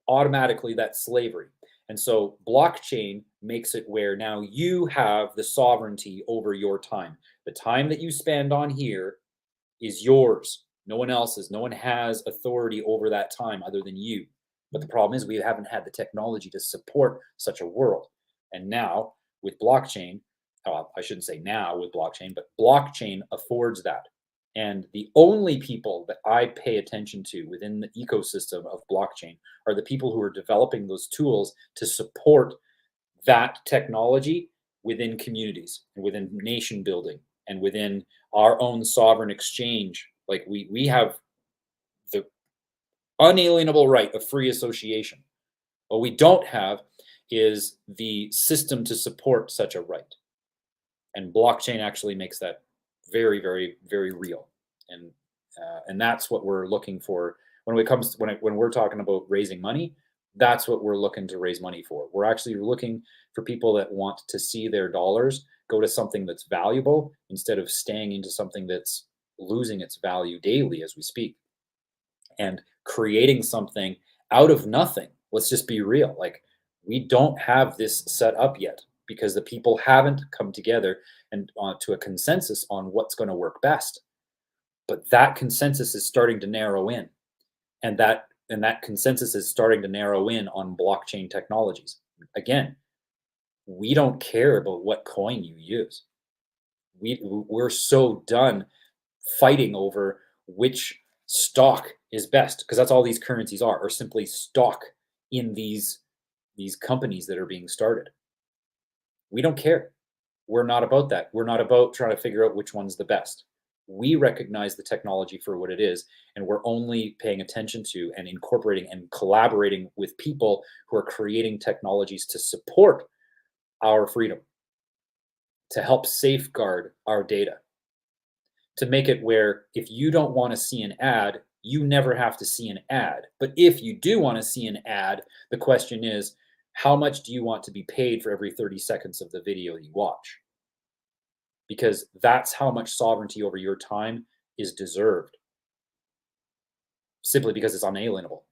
S1: Automatically, that's slavery. And so blockchain makes it where now you have the sovereignty over your time. The time that you spend on here is yours. No one else's. No one has authority over that time other than you. But the problem is we haven't had the technology to support such a world. And now with blockchain, I shouldn't say now with blockchain, but blockchain affords that. And the only people that I pay attention to within the ecosystem of blockchain are the people who are developing those tools to support that technology within communities and within nation building and within our own sovereign exchange. Like we have the unalienable right of free association. What we don't have is the system to support such a right. And blockchain actually makes that very, very, very real. And that's what we're looking for when it comes to, when we're talking about raising money. That's what we're looking to raise money for. We're actually looking for people that want to see their dollars go to something that's valuable instead of staying into something that's losing its value daily as we speak, and creating something out of nothing. Let's just be real. Like, we don't have this set up yet because the people haven't come together and to a consensus on what's going to work best. But that consensus is starting to narrow in, and that consensus is starting to narrow in on blockchain technologies. Again, we don't care about what coin you use. We're so done fighting over which stock is best, because that's all these currencies are simply stock in these companies that are being started. We don't care. We're not about that. We're not about trying to figure out which one's the best. We recognize the technology for what it is, and we're only paying attention to and incorporating and collaborating with people who are creating technologies to support our freedom, to help safeguard our data, to make it where if you don't want to see an ad, you never have to see an ad. But if you do want to see an ad, the question is, how much do you want to be paid for every 30 seconds of the video you watch? Because that's how much sovereignty over your time is deserved, simply because it's unalienable.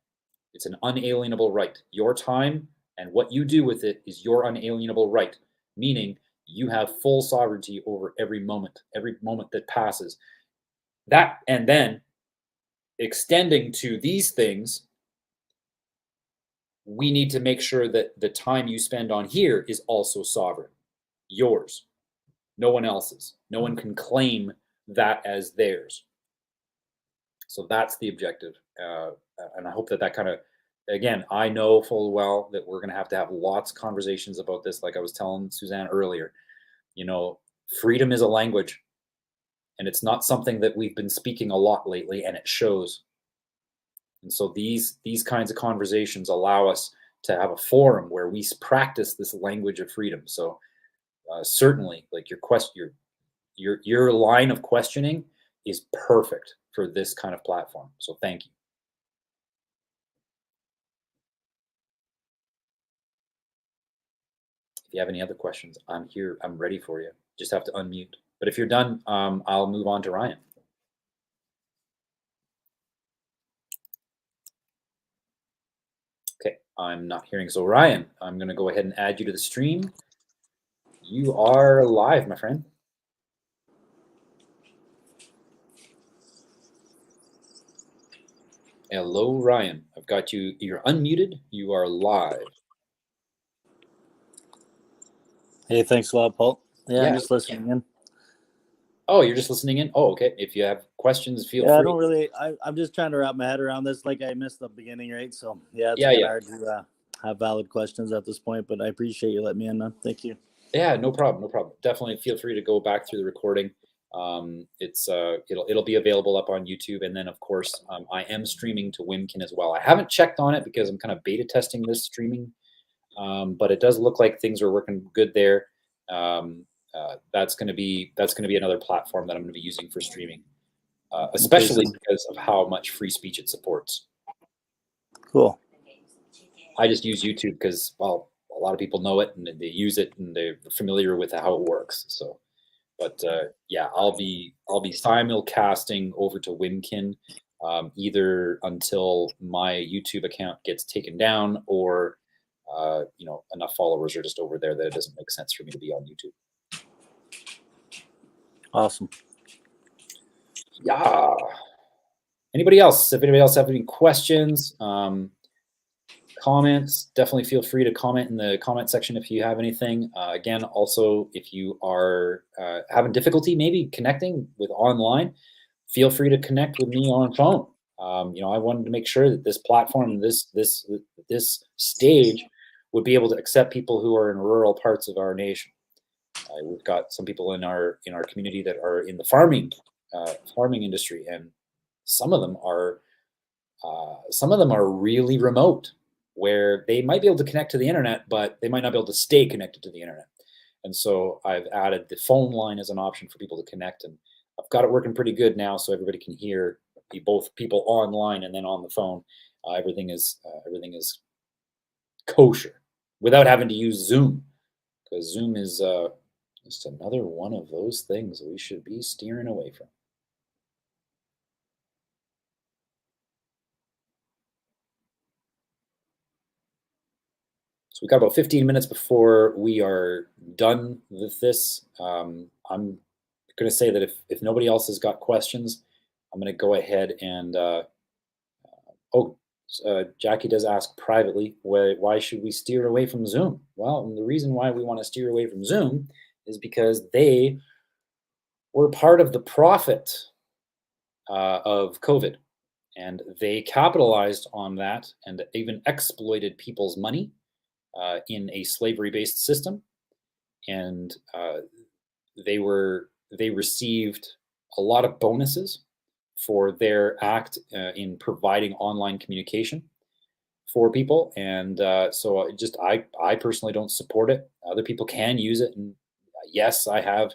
S1: It's an unalienable right. Your time and what you do with it is your unalienable right, meaning you have full sovereignty over every moment that passes. That, and then extending to these things, we need to make sure that the time you spend on here is also sovereign, yours, no one else's. No one can claim that as theirs. So that's the objective. And I hope that kind of, again, I know full well that we're going to have lots of conversations about this. Like I was telling Suzanne earlier, freedom is a language, and it's not something that we've been speaking a lot lately, and it shows. And so these kinds of conversations allow us to have a forum where we practice this language of freedom. So certainly, like your line of questioning is perfect for this kind of platform. So thank you. If you have any other questions, I'm here. I'm ready for you. Just have to unmute. But if you're done, I'll move on to Ryan. Okay, I'm not hearing. So Ryan, I'm going to go ahead and add you to the stream. You are live, my friend. Hello, Ryan. I've got you. You're unmuted. You are live.
S4: Hey, thanks a lot, Paul. Yeah,
S1: Yeah.
S4: I'm just listening in.
S1: Oh, you're just listening in? Oh, okay. If you have questions, feel free.
S4: I don't really. I'm just trying to wrap my head around this. Like I missed the beginning, right? So it's kind of hard to have valid questions at this point. But I appreciate you letting me in, man. Thank you.
S1: Yeah, no problem. No problem. Definitely feel free to go back through the recording. It'll be available up on YouTube, and then of course I am streaming to Wimkin as well. I haven't checked on it because I'm kind of beta testing this streaming, but it does look like things are working good there. That's going to be another platform that I'm going to be using for streaming, especially because of how much free speech it supports.
S4: Cool.
S1: I just use YouTube because, well, a lot of people know it and they use it and they're familiar with how it works. So, but yeah, I'll be simulcasting over to Wimkin either until my YouTube account gets taken down or enough followers are just over there that it doesn't make sense for me to be on YouTube.
S4: Awesome.
S1: Yeah. Anybody else? If anybody else have any questions, comments, definitely feel free to comment in the comment section if you have anything. Again, also, if you are having difficulty maybe connecting with online, feel free to connect with me on phone. I wanted to make sure that this platform, this stage would be able to accept people who are in rural parts of our nation. We've got some people in our community that are in the farming industry, and some of them are really remote, where they might be able to connect to the internet, but they might not be able to stay connected to the internet. And so I've added the phone line as an option for people to connect, and I've got it working pretty good now, so everybody can hear both people online and then on the phone. Everything is kosher without having to use Zoom, because Zoom is just another one of those things we should be steering away from. So we got about 15 minutes before we are done with this. I'm going to say that if nobody else has got questions, I'm going to go ahead and Jackie does ask privately, why should we steer away from Zoom? Well, the reason why we want to steer away from Zoom is because they were part of the profit of COVID. And they capitalized on that and even exploited people's money in a slavery-based system. And they received a lot of bonuses for their act in providing online communication for people. And so I personally don't support it. Other people can use it. And yes, I have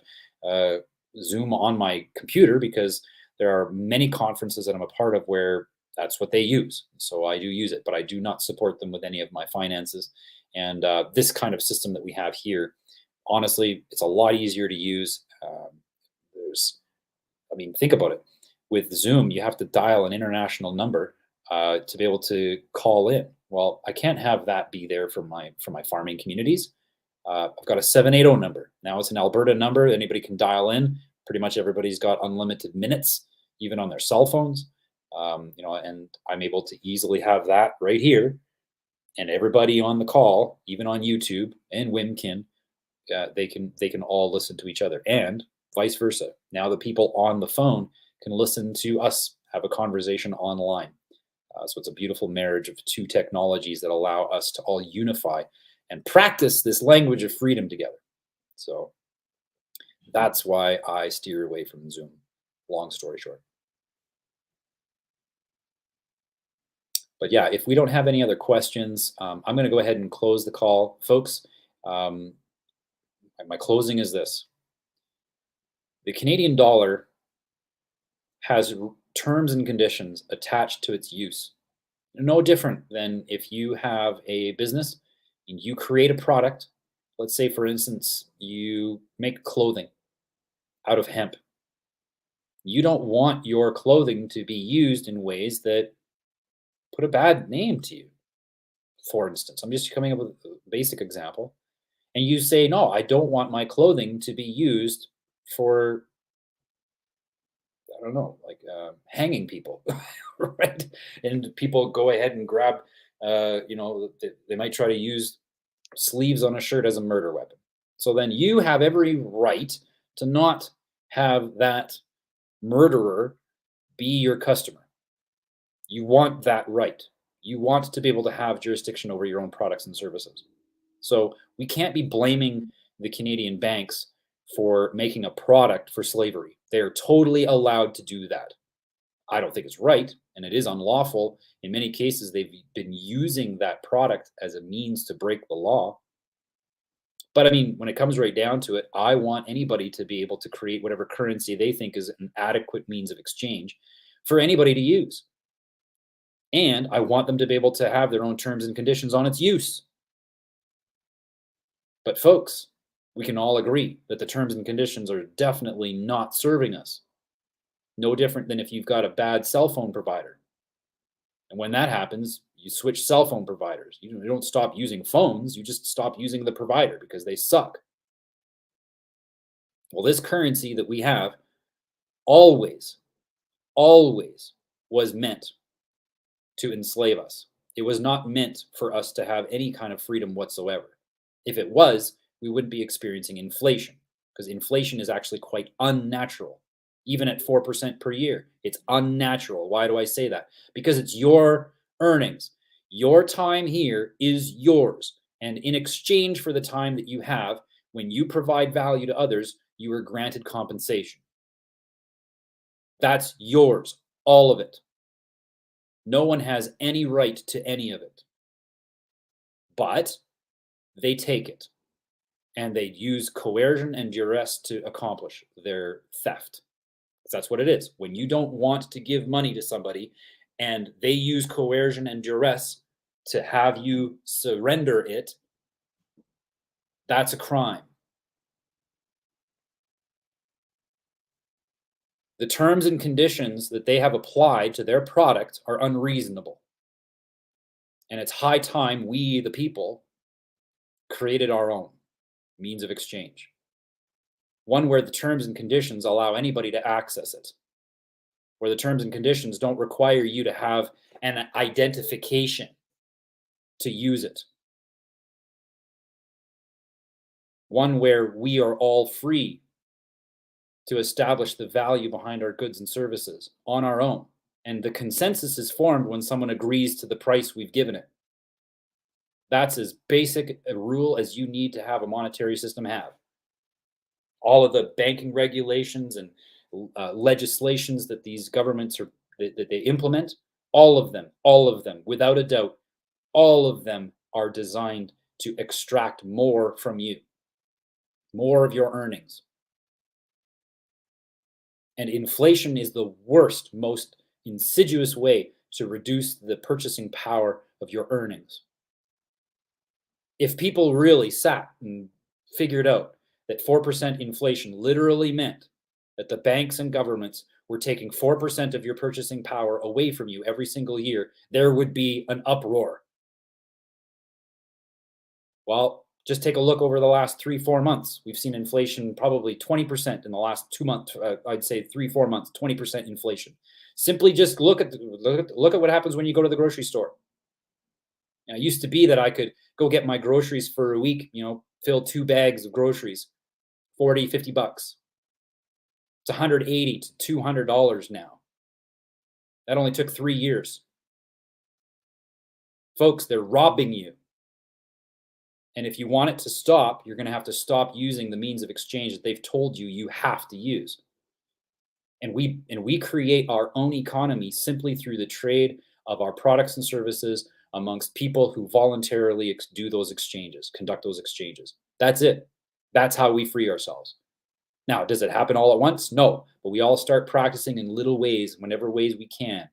S1: Zoom on my computer because there are many conferences that I'm a part of where that's what they use. So I do use it, but I do not support them with any of my finances. And this kind of system that we have here, honestly, it's a lot easier to use. Think about it. With Zoom, you have to dial an international number to be able to call in. Well, I can't have that be there for my farming communities. I've got a 780 number. Now it's an Alberta number. Anybody can dial in. Pretty much everybody's got unlimited minutes, even on their cell phones. And I'm able to easily have that right here. And everybody on the call, even on YouTube and Wimkin, they can all listen to each other, and vice versa. Now the people on the phone can listen to us have a conversation online. So it's a beautiful marriage of two technologies that allow us to all unify and practice this language of freedom together. So that's why I steer away from Zoom. Long story short. But yeah, if we don't have any other questions, I'm going to go ahead and close the call, folks. My closing is this. The Canadian dollar has terms and conditions attached to its use. No different than if you have a business and you create a product. Let's say, for instance, you make clothing out of hemp. You don't want your clothing to be used in ways that put a bad name to you. For instance, I'm just coming up with a basic example. And you say, no, I don't want my clothing to be used for, I don't know, like hanging people, right? And people go ahead and grab, they might try to use sleeves on a shirt as a murder weapon. So then you have every right to not have that murderer be your customer. You want that right. You want to be able to have jurisdiction over your own products and services. So we can't be blaming the Canadian banks for making a product for slavery. They are totally allowed to do that. I don't think it's right, and it is unlawful. In many cases, they've been using that product as a means to break the law. But I mean, when it comes right down to it, I want anybody to be able to create whatever currency they think is an adequate means of exchange for anybody to use. And I want them to be able to have their own terms and conditions on its use. But folks, we can all agree that the terms and conditions are definitely not serving us. No different than if you've got a bad cell phone provider. And when that happens, you switch cell phone providers. You don't stop using phones, you just stop using the provider because they suck. Well, this currency that we have always was meant to enslave us. It was not meant for us to have any kind of freedom whatsoever. If it was, we wouldn't be experiencing inflation, because inflation is actually quite unnatural. Even at 4% per year, it's unnatural. Why do I say that? Because it's your earnings. Your time here is yours. And in exchange for the time that you have, when you provide value to others, you are granted compensation. That's yours, all of it. No one has any right to any of it. But they take it, and they use coercion and duress to accomplish their theft. That's what it is. When you don't want to give money to somebody and they use coercion and duress to have you surrender it, that's a crime. The terms and conditions that they have applied to their product are unreasonable. And it's high time we, the people, created our own means of exchange. One where the terms and conditions allow anybody to access it, where the terms and conditions don't require you to have an identification to use it. One where we are all free to establish the value behind our goods and services on our own, And the consensus is formed when someone agrees to the price we've given it. That's as basic a rule as you need to have a monetary system have. All of the banking regulations and legislations that these governments are that they implement, all of them, without a doubt, all of them are designed to extract more from you, more of your earnings. And inflation is the worst, most insidious way to reduce the purchasing power of your earnings. If people really sat and figured out that 4% inflation literally meant that the banks and governments were taking 4% of your purchasing power away from you every single year, there would be an uproar. Well, just take a look over the last 3-4 months. We've seen inflation probably 20% in the last 2 months. I'd say 3-4 months, 20% inflation. Simply just look at what happens when you go to the grocery store. It used to be that I could go get my groceries for a week, fill 2 bags of groceries, $40, $50. It's $180 to $200 now. That only took 3 years. Folks, they're robbing you. And if you want it to stop, you're going to have to stop using the means of exchange that they've told you have to use. And we create our own economy simply through the trade of our products and services amongst people who voluntarily do those exchanges, conduct those exchanges. That's it. That's how we free ourselves. Now, does it happen all at once? No, but we all start practicing in little ways, whenever ways we can.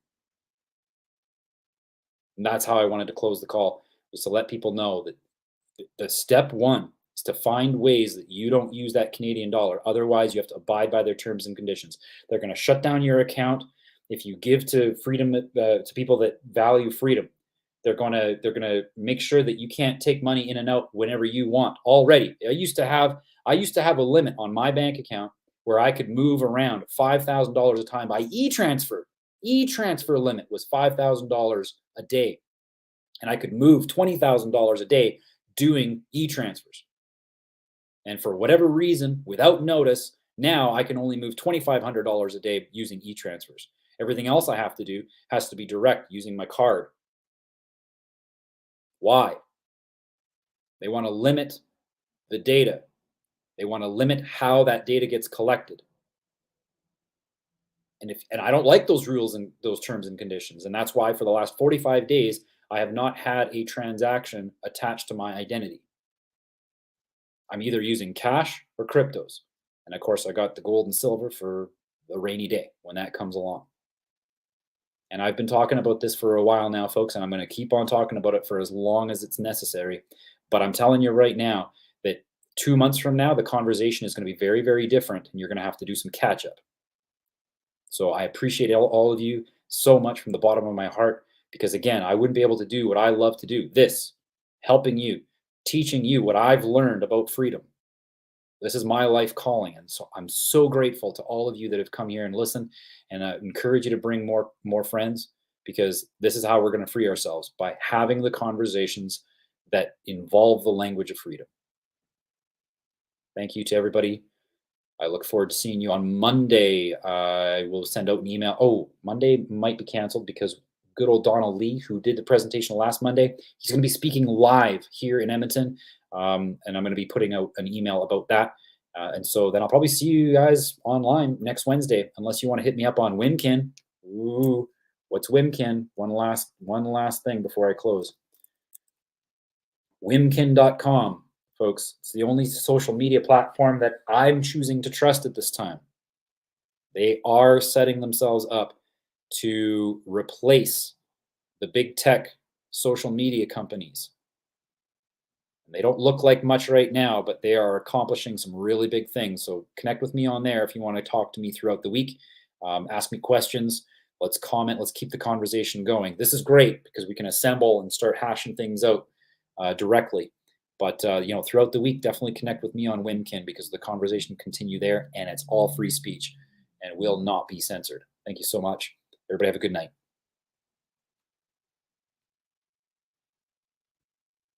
S1: And that's how I wanted to close the call, was to let people know that the step one is to find ways that you don't use that Canadian dollar. Otherwise, you have to abide by their terms and conditions. They're going to shut down your account if you give to freedom, to people that value freedom. They're going to make sure that you can't take money in and out whenever you want. Already, I used to have a limit on my bank account where I could move around $5,000 a time by e-transfer. E-transfer limit was $5,000 a day, and I could move $20,000 a day doing e-transfers. And for whatever reason, without notice, now I can only move $2,500 a day using e-transfers. Everything else I have to do has to be direct using my card. Why? They want to limit the data. They want to limit how that data gets collected. And I don't like those rules and those terms and conditions. And that's why for the last 45 days, I have not had a transaction attached to my identity. I'm either using cash or cryptos. And of course, I got the gold and silver for a rainy day when that comes along. And I've been talking about this for a while now, folks, and I'm going to keep on talking about it for as long as it's necessary. But I'm telling you right now that 2 months from now, the conversation is going to be very, very different, and you're going to have to do some catch up. So I appreciate all of you so much from the bottom of my heart, because again, I wouldn't be able to do what I love to do, this, helping you, teaching you what I've learned about freedom. This is my life calling. And so I'm so grateful to all of you that have come here and listened. And I encourage you to bring more friends, because this is how we're going to free ourselves, by having the conversations that involve the language of freedom. Thank you to everybody. I look forward to seeing you on Monday. I will send out an email. Oh, Monday might be canceled because good old Donald Lee, who did the presentation last Monday, he's going to be speaking live here in Edmonton. And I'm going to be putting out an email about that. And so then I'll probably see you guys online next Wednesday, unless you want to hit me up on Wimkin. Ooh, what's Wimkin? One last thing before I close. Wimkin.com, folks. It's the only social media platform that I'm choosing to trust at this time. They are setting themselves up to replace the big tech social media companies. They don't look like much right now, but they are accomplishing some really big things. So connect with me on there if you want to talk to me throughout the week. Ask me questions. Let's comment. Let's keep the conversation going. This is great because we can assemble and start hashing things out directly. But throughout the week, definitely connect with me on Wimkin, because the conversation continue there, and it's all free speech and will not be censored. Thank you so much. Everybody have a good night.